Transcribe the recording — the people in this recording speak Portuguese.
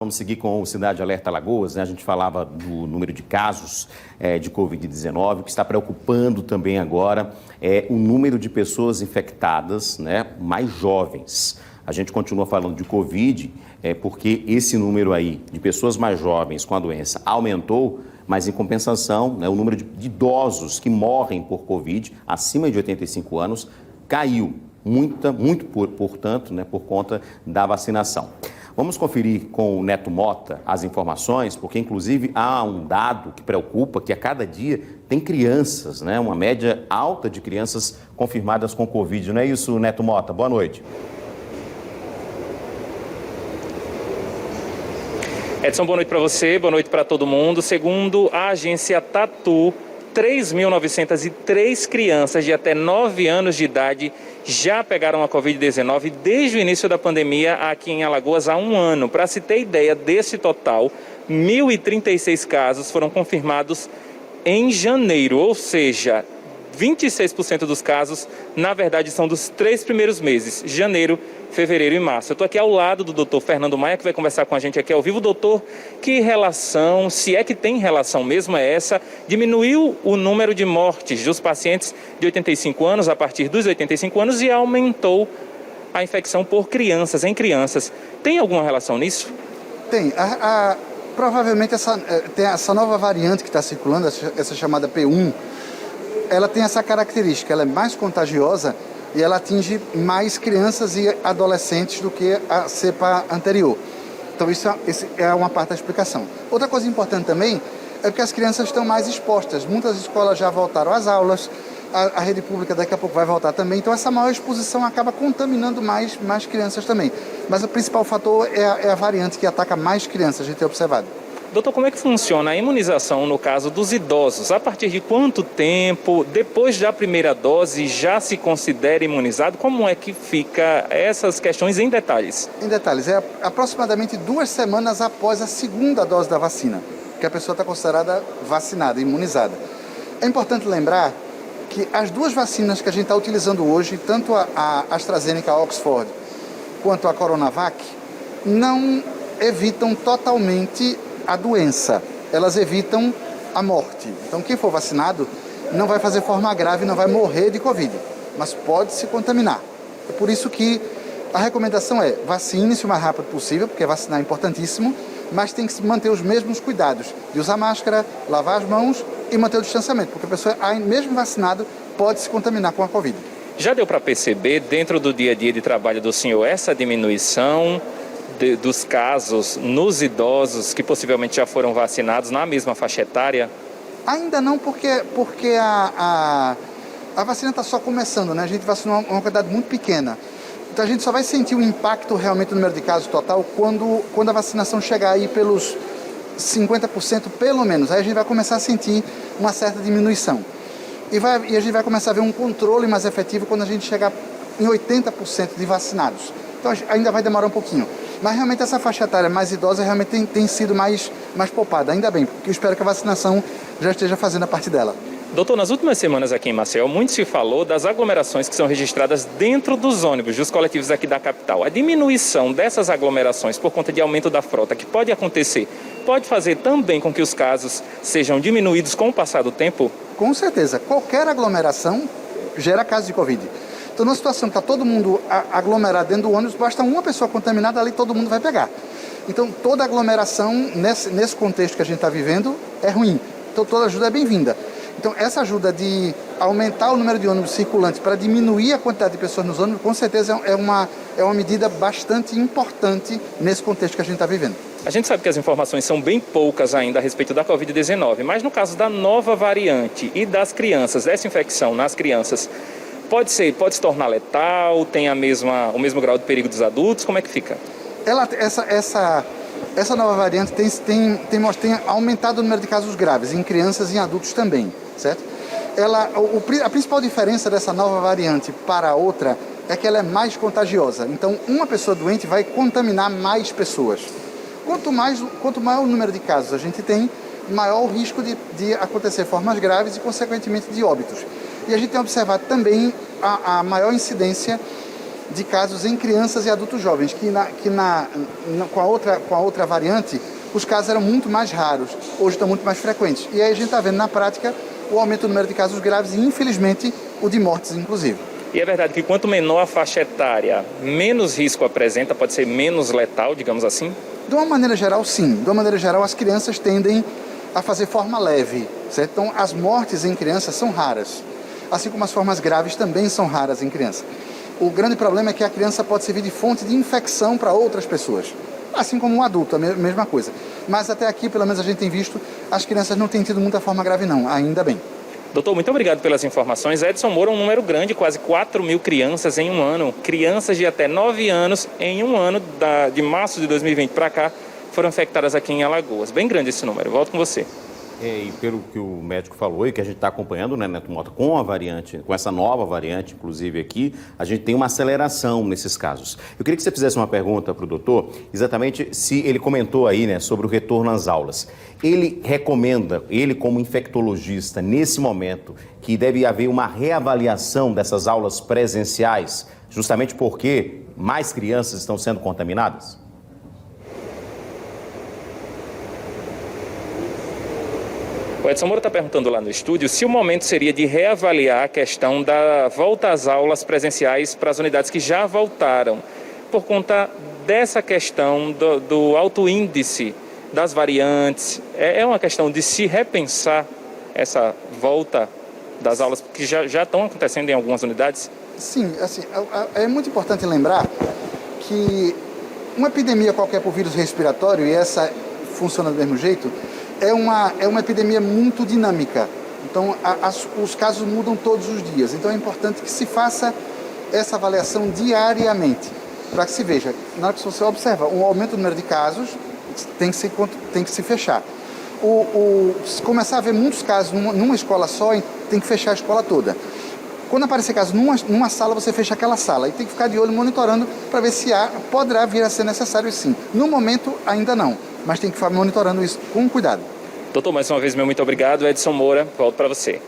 Vamos seguir com o Cidade Alerta Alagoas, né? A gente falava do número de casos de Covid-19, o que está preocupando também agora é o número de pessoas infectadas, né, mais jovens. A gente continua falando de Covid, porque esse número aí de pessoas mais jovens com a doença aumentou, mas em compensação, né, o número de idosos que morrem por Covid, acima de 85 anos, caiu portanto, né, por conta da vacinação. Vamos conferir com o Neto Mota as informações, porque inclusive há um dado que preocupa, que a cada dia tem crianças, né, uma média alta de crianças confirmadas com Covid. Não é isso, Neto Mota? Boa noite. Edson, boa noite para você, boa noite para todo mundo. Segundo a agência Tatu, 3.903 crianças de até 9 anos de idade já pegaram a Covid-19 desde o início da pandemia aqui em Alagoas há um ano. Para se ter ideia desse total, 1.036 casos foram confirmados em janeiro, ou seja, 26% dos casos, na verdade, são dos 3 primeiros meses, janeiro, fevereiro e março. Eu estou aqui ao lado do doutor Fernando Maia, que vai conversar com a gente aqui ao vivo. Doutor, que relação, se é que tem relação mesmo, é essa? Diminuiu o número de mortes dos pacientes de 85 anos, a partir dos 85 anos, e aumentou a infecção por crianças, em crianças. Tem alguma relação nisso? Tem. Provavelmente tem essa nova variante que está circulando, essa chamada P1, ela tem essa característica, ela é mais contagiosa e ela atinge mais crianças e adolescentes do que a cepa anterior. Então isso é uma parte da explicação. Outra coisa importante também é que as crianças estão mais expostas. Muitas escolas já voltaram às aulas, a rede pública daqui a pouco vai voltar também. Então essa maior exposição acaba contaminando mais crianças também. Mas o principal fator é a variante que ataca mais crianças, a gente tem observado. Doutor, como é que funciona a imunização no caso dos idosos? A partir de quanto tempo, depois da primeira dose, já se considera imunizado? Como é que fica essas questões em detalhes? Em detalhes, é aproximadamente 2 semanas após a segunda dose da vacina, que a pessoa está considerada vacinada, imunizada. É importante lembrar que as 2 vacinas que a gente está utilizando hoje, tanto a AstraZeneca Oxford quanto a Coronavac, não evitam totalmente a doença, elas evitam a morte. Então quem for vacinado não vai fazer forma grave, não vai morrer de Covid, mas pode se contaminar. É por isso que a recomendação é vacine-se o mais rápido possível, porque vacinar é importantíssimo, mas tem que se manter os mesmos cuidados, de usar máscara, lavar as mãos e manter o distanciamento, porque a pessoa, mesmo vacinado, pode se contaminar com a Covid. Já deu para perceber, dentro do dia a dia de trabalho do senhor, essa diminuição dos casos nos idosos que possivelmente já foram vacinados na mesma faixa etária? Ainda não, porque a vacina está só começando, né? A gente vacinou uma quantidade muito pequena. Então a gente só vai sentir o impacto realmente no número de casos total quando a vacinação chegar aí pelos 50% pelo menos. Aí a gente vai começar a sentir uma certa diminuição. E a gente vai começar a ver um controle mais efetivo quando a gente chegar em 80% de vacinados. Então ainda vai demorar um pouquinho. Mas realmente essa faixa etária mais idosa realmente tem sido mais poupada, ainda bem, porque eu espero que a vacinação já esteja fazendo a parte dela. Doutor, nas últimas semanas aqui em Maceió, muito se falou das aglomerações que são registradas dentro dos ônibus, dos coletivos aqui da capital. A diminuição dessas aglomerações por conta de aumento da frota, que pode acontecer, pode fazer também com que os casos sejam diminuídos com o passar do tempo? Com certeza. Qualquer aglomeração gera casos de Covid. Então, numa situação que está todo mundo aglomerado dentro do ônibus, basta uma pessoa contaminada, ali todo mundo vai pegar. Então, toda aglomeração, nesse contexto que a gente está vivendo, é ruim. Então, toda ajuda é bem-vinda. Então, essa ajuda de aumentar o número de ônibus circulantes para diminuir a quantidade de pessoas nos ônibus, com certeza é uma medida bastante importante nesse contexto que a gente está vivendo. A gente sabe que as informações são bem poucas ainda a respeito da Covid-19, mas no caso da nova variante e das crianças, dessa infecção nas crianças, pode se tornar letal, tem o mesmo grau de perigo dos adultos, como é que fica? Essa nova variante tem aumentado o número de casos graves em crianças e em adultos também, certo? A principal diferença dessa nova variante para a outra é que ela é mais contagiosa. Então, uma pessoa doente vai contaminar mais pessoas. Quanto maior o número de casos a gente tem, maior o risco de acontecer formas graves e, consequentemente, de óbitos. E a gente tem observado também a maior incidência de casos em crianças e adultos jovens, com a outra variante, os casos eram muito mais raros, hoje estão muito mais frequentes. E aí a gente está vendo na prática o aumento do número de casos graves e, infelizmente, o de mortes, inclusive. E é verdade que quanto menor a faixa etária, menos risco apresenta, pode ser menos letal, digamos assim? De uma maneira geral, sim. De uma maneira geral, as crianças tendem a fazer forma leve, certo? Então, as mortes em crianças são raras, assim como as formas graves também são raras em criança. O grande problema é que a criança pode servir de fonte de infecção para outras pessoas, assim como um adulto, a mesma coisa. Mas até aqui, pelo menos a gente tem visto, as crianças não têm tido muita forma grave não, ainda bem. Doutor, muito obrigado pelas informações. Edson Moura, um número grande, quase 4 mil crianças em um ano. Crianças de até 9 anos em um ano, de março de 2020 para cá, foram infectadas aqui em Alagoas. Bem grande esse número. Volto com você. E pelo que o médico falou e que a gente está acompanhando, né, Neto Mota, com a variante, com essa nova variante, inclusive aqui, a gente tem uma aceleração nesses casos. Eu queria que você fizesse uma pergunta para o doutor, exatamente se ele comentou aí, né, sobre o retorno às aulas. Ele recomenda, ele como infectologista, nesse momento, que deve haver uma reavaliação dessas aulas presenciais, justamente porque mais crianças estão sendo contaminadas? O Edson Moura está perguntando lá no estúdio se o momento seria de reavaliar a questão da volta às aulas presenciais para as unidades que já voltaram, por conta dessa questão do alto índice das variantes. É uma questão de se repensar essa volta das aulas que já estão acontecendo em algumas unidades? Sim, assim, é muito importante lembrar que uma epidemia qualquer por vírus respiratório, e essa funciona do mesmo jeito, é uma epidemia muito dinâmica. Então, os casos mudam todos os dias. Então, é importante que se faça essa avaliação diariamente, para que se veja, na hora que você observa um aumento do número de casos, tem que se fechar. Se começar a haver muitos casos numa escola só, tem que fechar a escola toda. Quando aparecer casos numa sala, você fecha aquela sala e tem que ficar de olho monitorando para ver se poderá vir a ser necessário sim. No momento, ainda não, mas tem que ficar monitorando isso com cuidado. Doutor, mais uma vez, muito obrigado. Edson Moura, volto para você.